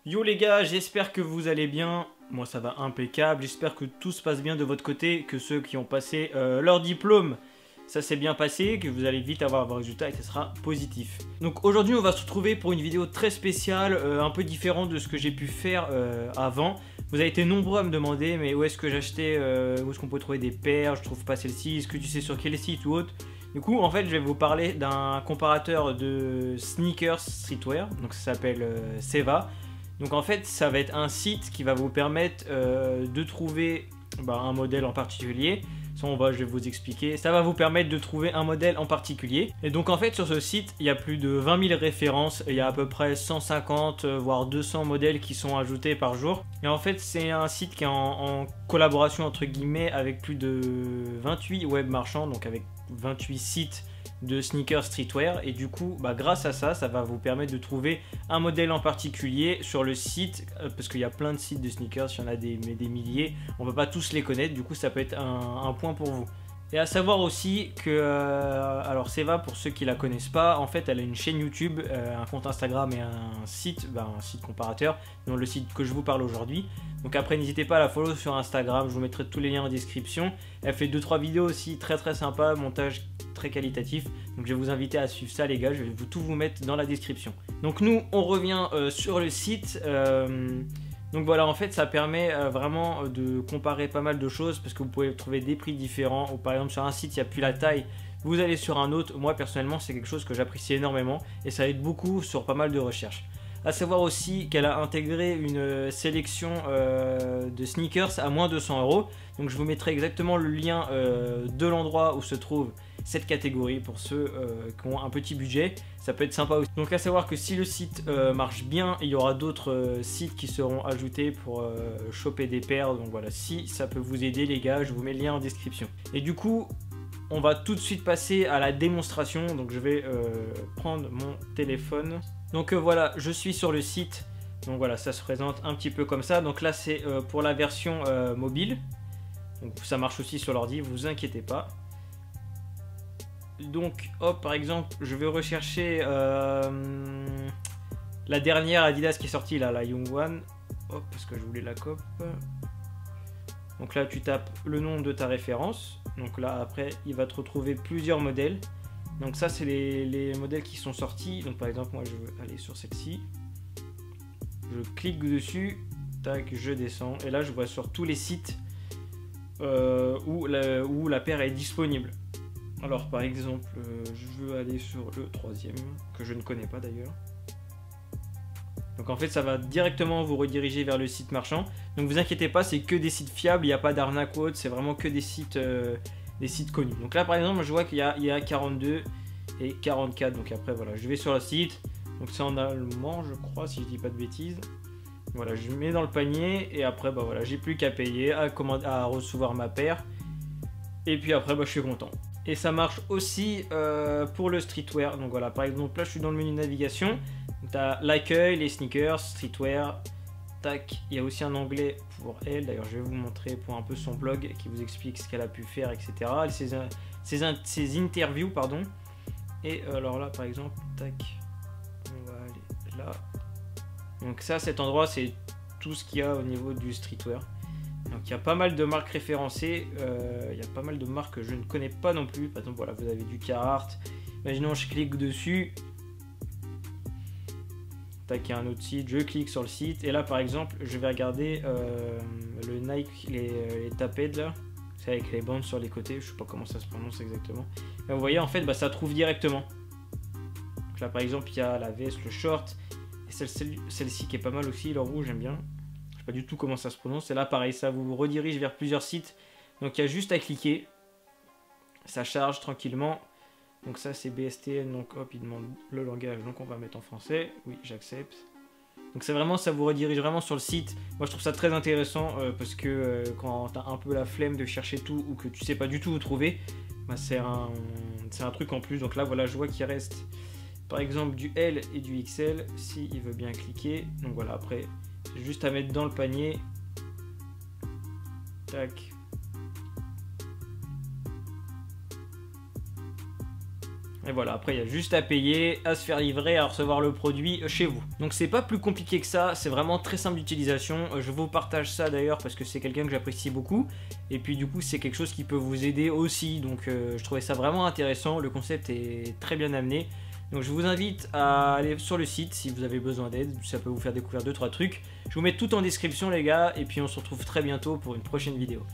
Yo les gars, j'espère que vous allez bien. Moi ça va impeccable, j'espère que tout se passe bien de votre côté, que ceux qui ont passé leur diplôme, ça s'est bien passé, que vous allez vite avoir vos résultats et que ce sera positif. Donc aujourd'hui on va se retrouver pour une vidéo très spéciale, un peu différente de ce que j'ai pu faire avant. Vous avez été nombreux à me demander mais où est-ce que j'achetais, où est-ce qu'on peut trouver des paires, je trouve pas celle-ci, est-ce que tu sais sur quel site ou autre. Du coup en fait je vais vous parler d'un comparateur de sneakers streetwear, donc ça s'appelle Seva. Donc en fait ça va être un site qui va vous permettre de trouver un modèle en particulier. Ça je vais vous expliquer. Ça va vous permettre de trouver un modèle en particulier. Et donc en fait sur ce site il y a plus de 20 000 références. Il y a à peu près 150 voire 200 modèles qui sont ajoutés par jour. Et en fait c'est un site qui est en collaboration entre guillemets avec plus de 28 web marchands. Donc avec 28 sites de sneakers streetwear, et du coup grâce à ça, ça va vous permettre de trouver un modèle en particulier sur le site, parce qu'il y a plein de sites de sneakers, il y en a des milliers, on peut pas tous les connaître, du coup ça peut être un point pour vous. Et à savoir aussi que, alors Seva, pour ceux qui la connaissent pas, en fait elle a une chaîne YouTube, un compte Instagram et un site comparateur, donc le site que je vous parle aujourd'hui. Donc après n'hésitez pas à la follow sur Instagram, je vous mettrai tous les liens en description. Elle fait 2-3 vidéos aussi très sympa, montage très qualitatif. Donc je vais vous inviter à suivre ça les gars, je vais tout vous mettre dans la description. Donc nous on revient sur le site. Donc voilà, en fait ça permet vraiment de comparer pas mal de choses parce que vous pouvez trouver des prix différents. Ou par exemple sur un site il n'y a plus la taille, vous allez sur un autre. Moi personnellement c'est quelque chose que j'apprécie énormément et ça aide beaucoup sur pas mal de recherches. A savoir aussi qu'elle a intégré une sélection de sneakers à moins de 200 €. Donc je vous mettrai exactement le lien de l'endroit où se trouve cette catégorie pour ceux qui ont un petit budget. Ça peut être sympa aussi. Donc à savoir que si le site marche bien, il y aura d'autres sites qui seront ajoutés pour choper des paires. Donc voilà, si ça peut vous aider les gars, je vous mets le lien en description. Et du coup, on va tout de suite passer à la démonstration. Donc je vais prendre mon téléphone. Donc voilà, je suis sur le site. Donc voilà, ça se présente un petit peu comme ça. Donc là c'est pour la version mobile. Donc ça marche aussi sur l'ordi, vous inquiétez pas. Donc hop, par exemple je vais rechercher la dernière Adidas qui est sortie là, la Young One. Hop, parce que je voulais la cop. Donc là tu tapes le nom de ta référence. Donc là après il va te retrouver plusieurs modèles. Donc ça c'est les modèles qui sont sortis. Donc par exemple moi je veux aller sur celle-ci. Je clique dessus, tac, je descends et là je vois sur tous les sites où la paire est disponible. Alors par exemple je veux aller sur le troisième que je ne connais pas d'ailleurs. Donc en fait ça va directement vous rediriger vers le site marchand. Donc vous inquiétez pas, c'est que des sites fiables, il n'y a pas d'arnaque ou autre, c'est vraiment que des sites connus. Donc là par exemple je vois qu'il y a 42 et 44. Donc après voilà, je vais sur le site. Donc c'est en allemand je crois si je dis pas de bêtises. Voilà, je mets dans le panier et après voilà, j'ai plus qu'à payer, à recevoir ma paire. Et puis après je suis content. Et ça marche aussi pour le streetwear. Donc voilà, par exemple là je suis dans le menu navigation. Tu as l'accueil, les sneakers, streetwear. Tac, il y a aussi un onglet pour elle. D'ailleurs je vais vous montrer pour un peu son blog qui vous explique ce qu'elle a pu faire, etc. Ses interviews, pardon. Et alors là par exemple, tac, on va aller là. Donc ça, cet endroit c'est tout ce qu'il y a au niveau du streetwear. Donc il y a pas mal de marques référencées, il y a pas mal de marques que je ne connais pas non plus. Par exemple voilà, vous avez du Carhartt. Imaginons je clique dessus. Tac, il y a un autre site, je clique sur le site. Et là par exemple je vais regarder le Nike, les tapettes là. C'est avec les bandes sur les côtés, je sais pas comment ça se prononce exactement. Et vous voyez en fait ça trouve directement. Donc là par exemple il y a la veste, le short. Et celle-ci qui est pas mal aussi, le rouge j'aime bien. Je sais pas du tout comment ça se prononce. Et là pareil, ça vous redirige vers plusieurs sites. Donc il y a juste à cliquer. Ça charge tranquillement. Donc ça c'est BSTN, donc hop il demande le langage, donc on va mettre en français. Oui j'accepte. Donc c'est vraiment, ça vous redirige vraiment sur le site. Moi je trouve ça très intéressant parce que quand tu as un peu la flemme de chercher tout ou que tu sais pas du tout où trouver, c'est un truc en plus. Donc là voilà, je vois qu'il reste par exemple du L et du XL si il veut bien cliquer. Donc voilà, après c'est juste à mettre dans le panier. Tac. Et voilà, après il y a juste à payer, à se faire livrer, à recevoir le produit chez vous. Donc c'est pas plus compliqué que ça, c'est vraiment très simple d'utilisation. Je vous partage ça d'ailleurs parce que c'est quelqu'un que j'apprécie beaucoup. Et puis du coup c'est quelque chose qui peut vous aider aussi. Donc je trouvais ça vraiment intéressant, le concept est très bien amené. Donc je vous invite à aller sur le site si vous avez besoin d'aide, ça peut vous faire découvrir 2-3 trucs. Je vous mets tout en description les gars, et puis on se retrouve très bientôt pour une prochaine vidéo.